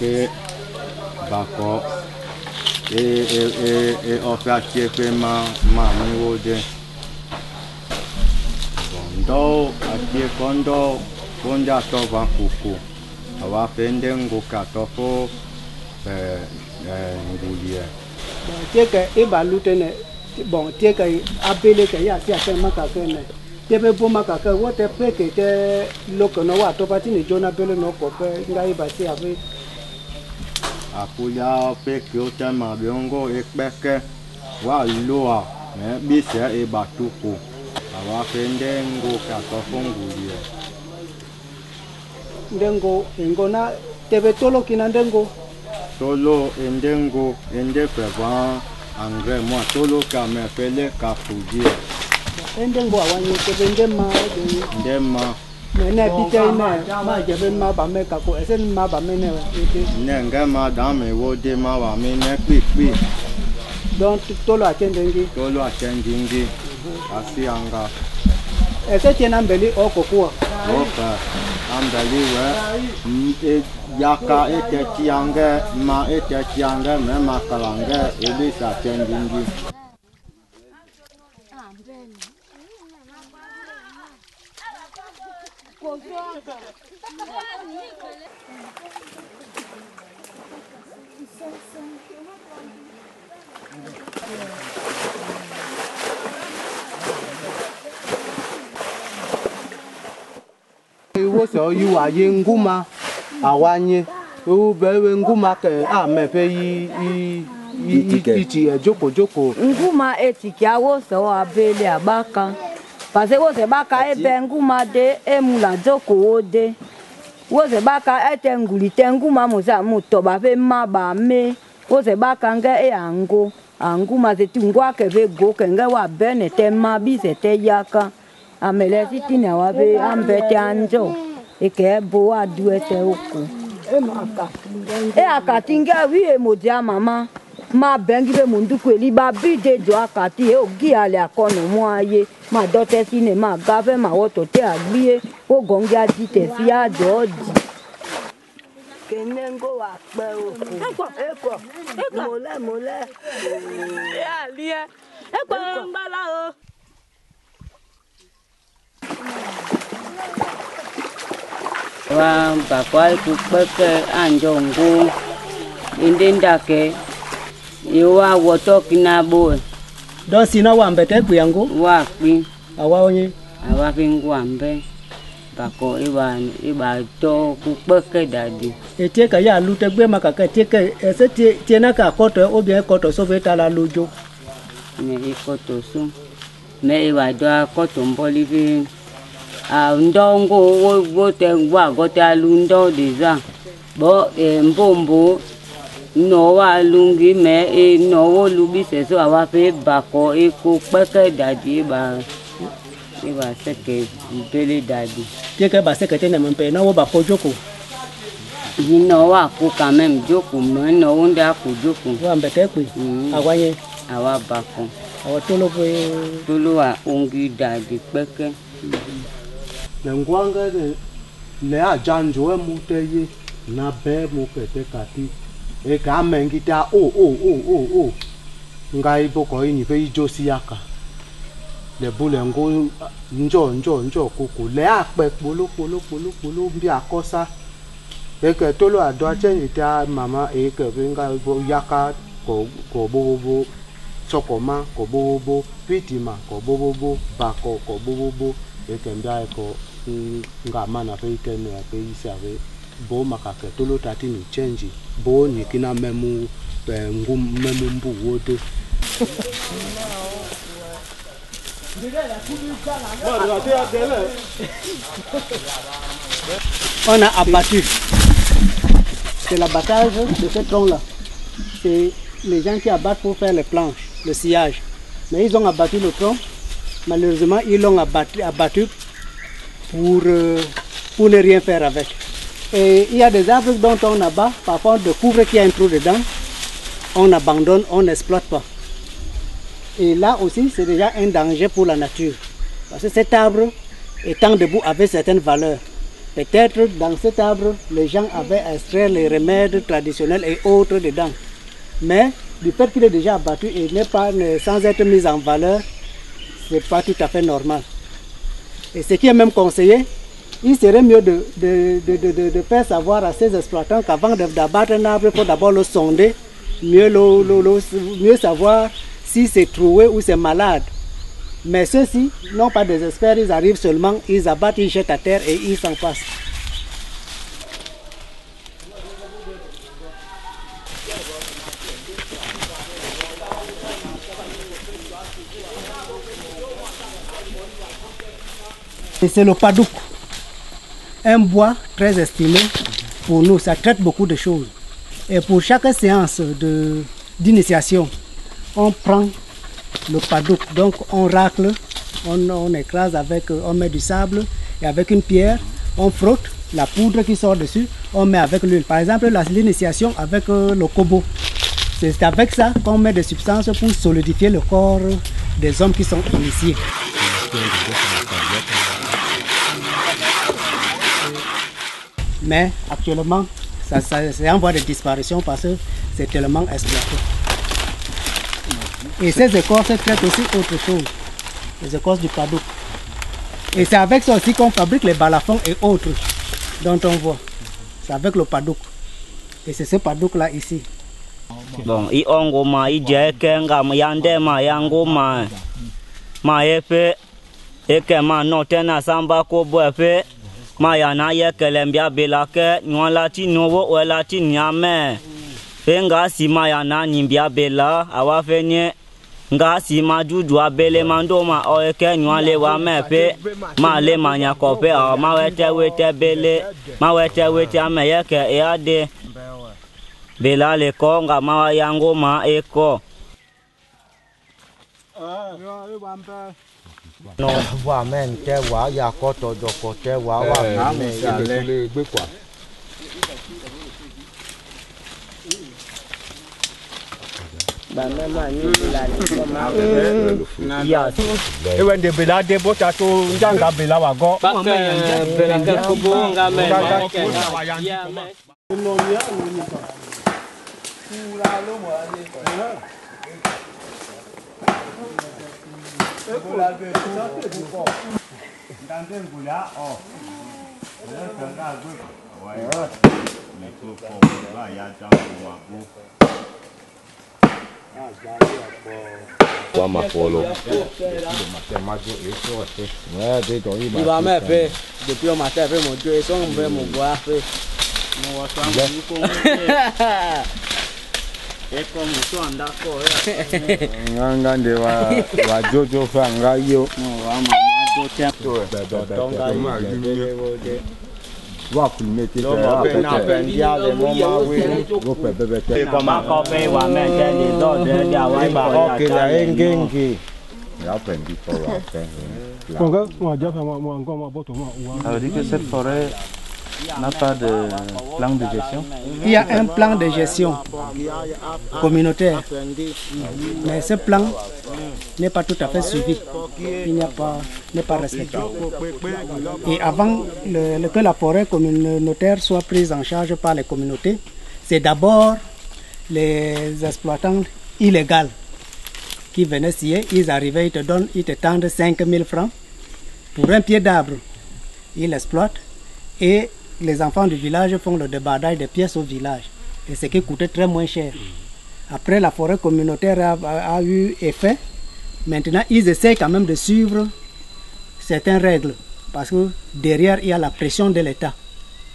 que d'accord et on fait activer ma de quando a tova cucu ava fendengo catofo ngulie tie que e balutene bon tie que apele que ya si ase makaka ne tie be bo makaka wo te pe que te loko no wa to pati ni jona bele no ko pe ngai ba si ave apuya pe que o tema biongo e peke wa loa ne bise e batuku ava fendengo catofo ngulie ndengo ngona tebe tolo kina ndengo tolo ndengo ende peva angre moi tolo ka me fele ka fuji ndengo awanye tebe ndema ne pite ma jebe ma ba me ka ko esen ma ba me ne ngama dame wo de ma ba me ne pipi donc tolo atendingi asi anga ese tiena mbeli okokua oka ambali we yaka ete tiange ma ete tiange me makalange elisa tendingi wo so yu aye nguma awanye o bewe nguma ke a me pe yi joko nguma etiki awo so abele abaka parce wo se baka e be nguma de e mula joko ode wo se baka ete ngulite nguma musa muto ba pe maba me wo se baka nge e anguma se tungwa ke ve go ke nge wa bene te mabi se te yaka amele sitini awabe ambete anjo eke bo adu ete oku e akatinga wi e moja mama ma bengi be mundu kweli ba bide jo akati e ogi ale akono mo aye ma dote sine ma gafe ma woto te aglie o gongi ajite si ajoji kenengo wa pe eko mole e alie eko ngbala o wa bakwa kupeke anjongo indenda ke yewa woto kinabo do sina wa mbete ku yango wa pi awa onye awa fingwa mbe bako iba to kupeke dadi etie ka ya lute gbe makaka tie ke ese tie na ka koto obie koto so veta la lojo me ikoto so me iba do koto mboli vi ndongo wo te wa gote alundo deja bo mbombo no wa lungi me no wo lubi se so awa fe bako eko peke dadi ba seke bele dadi tie ke ba seke tene mpe na wo ba ko joko no wa ko quand même joko me no wonda ko joko wa mbete ku awanye awa bako awa tolo wa ongi dadi peke ngwanga le ajanjo emuteye na be mu kete kati e ka mengita o ngai boko ini fe ijosi aka le bule ngo njo koko le ape polo bi akosa e ke tolo ado ache ita mama e ke venga bo yaka ko bobo sokoma ko bobo pitima ko bobo bako ko bobo e ke nda ko ngama na fe ikene ya pe isave bo makaka tolo tati ni change bo ni kina memu mbu wote on a abattu. C'est l'abattage de ce tronc-là. C'est les gens qui abattent pour faire les planches, le sillage. Mais ils ont abattu le tronc. Malheureusement, ils l'ont abattu pour ne rien faire avec. Et il y a des arbres dont on abat, parfois on découvre qu'il y a un trou dedans. On abandonne, on n'exploite pas. Et là aussi, c'est déjà un danger pour la nature. Parce que cet arbre, étant debout, avait certaines valeurs. Peut-être dans cet arbre, les gens avaient extrait les remèdes traditionnels et autres dedans. Mais du fait qu'il est déjà abattu et n'est pas sans être mis en valeur, ce n'est pas tout à fait normal. Et ce qui est même conseillé, il serait mieux de faire savoir à ces exploitants qu'avant d'abattre un arbre, il faut d'abord le sonder, mieux savoir si c'est troué ou c'est malade. Mais ceux-ci, non pas des experts, ils arrivent seulement, ils abattent, ils jettent à terre et ils s'en passent. Et c'est le padouk, un bois très estimé pour nous, ça traite beaucoup de choses. Et pour chaque séance d'initiation, on prend le padouk, donc on racle, on écrase avec, on met du sable et avec une pierre, on frotte la poudre qui sort dessus, on met avec l'huile. Par exemple, l'initiation avec le kobo, c'est avec ça qu'on met des substances pour solidifier le corps des hommes qui sont initiés. Mais actuellement, c'est en voie de disparition parce que c'est tellement exploité. Et ces écorces traitent aussi autre chose, les écorces du padouk. Et c'est avec ça aussi qu'on fabrique les balafons et autres dont on voit. C'est avec le padouk. Et c'est ce padouk là ici. Bon, i ongoma i jekenga yandema yangoma ma efe ekema no tena samba ko boefe ma yana yekelembia belake nwalati nowo welati nyame fenga sima yana nyimbia bela awafenye nga sima juju abele mandoma oeke nwale wa mepe ma le manya kope a ma wete bele ma wete ameyeke eade bela le konga ma yango ma eko No, wa men te wa ya koto joko te wa wa me le gbe kwa. Ba mama ni la ni ya e wende bela de bota to njanga bela wa go ba bela ka kubo nga me ya me no ya ni ka pura lo mo ani ko Il va me faire depuis le matin, mon Dieu, ils sont mon bois fait. Nganga nde wa jojo fa ngayo. wa mama do tempo Wa kulmete na pendia le mama we go pe bebete. koma ko pe wa me ke ni do de ya wa ba O ke la engengi. Ya pendi to wa pe. Ça veut dire que cette forêt n'a pas de plan de gestion? Il y a un plan de gestion communautaire, mais ce plan n'est pas tout à fait suivi, n'est pas respecté. Et avant que la forêt communautaire soit prise en charge par les communautés, c'est d'abord les exploitants illégaux qui venaient scier, ils arrivaient, ils te tendent 5 000 francs pour un pied d'arbre. Ils l'exploitent et les enfants du village font le débardage des pièces au village. Et ce qui coûtait très moins cher. Après, la forêt communautaire a eu effet. Maintenant, ils essaient quand même de suivre certaines règles. Parce que derrière, il y a la pression de l'État.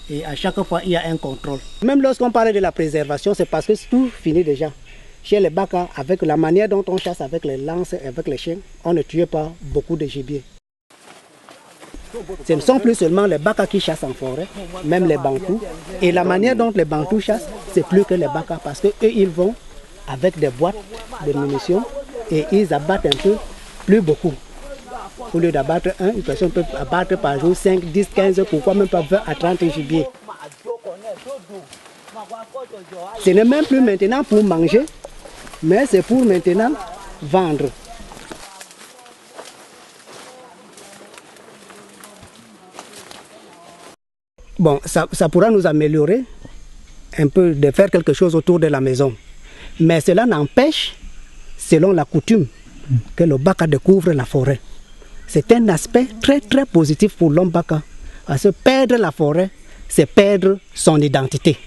Et à chaque fois, il y a un contrôle. Même lorsqu'on parle de la préservation, c'est parce que tout finit déjà. Chez les Baka, avec la manière dont on chasse avec les lances et avec les chiens, on ne tuait pas beaucoup de gibier. Ce ne sont plus seulement les Baka qui chassent en forêt, même les Bantous. Et la manière dont les Bantous chassent, c'est plus que les Baka, parce qu'eux, ils vont avec des boîtes de munitions et ils abattent un peu, plus beaucoup. Au lieu d'abattre un, une personne peut abattre par jour 5, 10, 15, pourquoi même pas 20 à 30 gibiers. Ce n'est même plus maintenant pour manger, mais c'est pour maintenant vendre. bon, ça pourra nous améliorer un peu de faire quelque chose autour de la maison. Mais cela n'empêche, selon la coutume, que le Baka découvre la forêt. C'est un aspect très très positif pour l'homme Baka. Parce que perdre la forêt, c'est perdre son identité.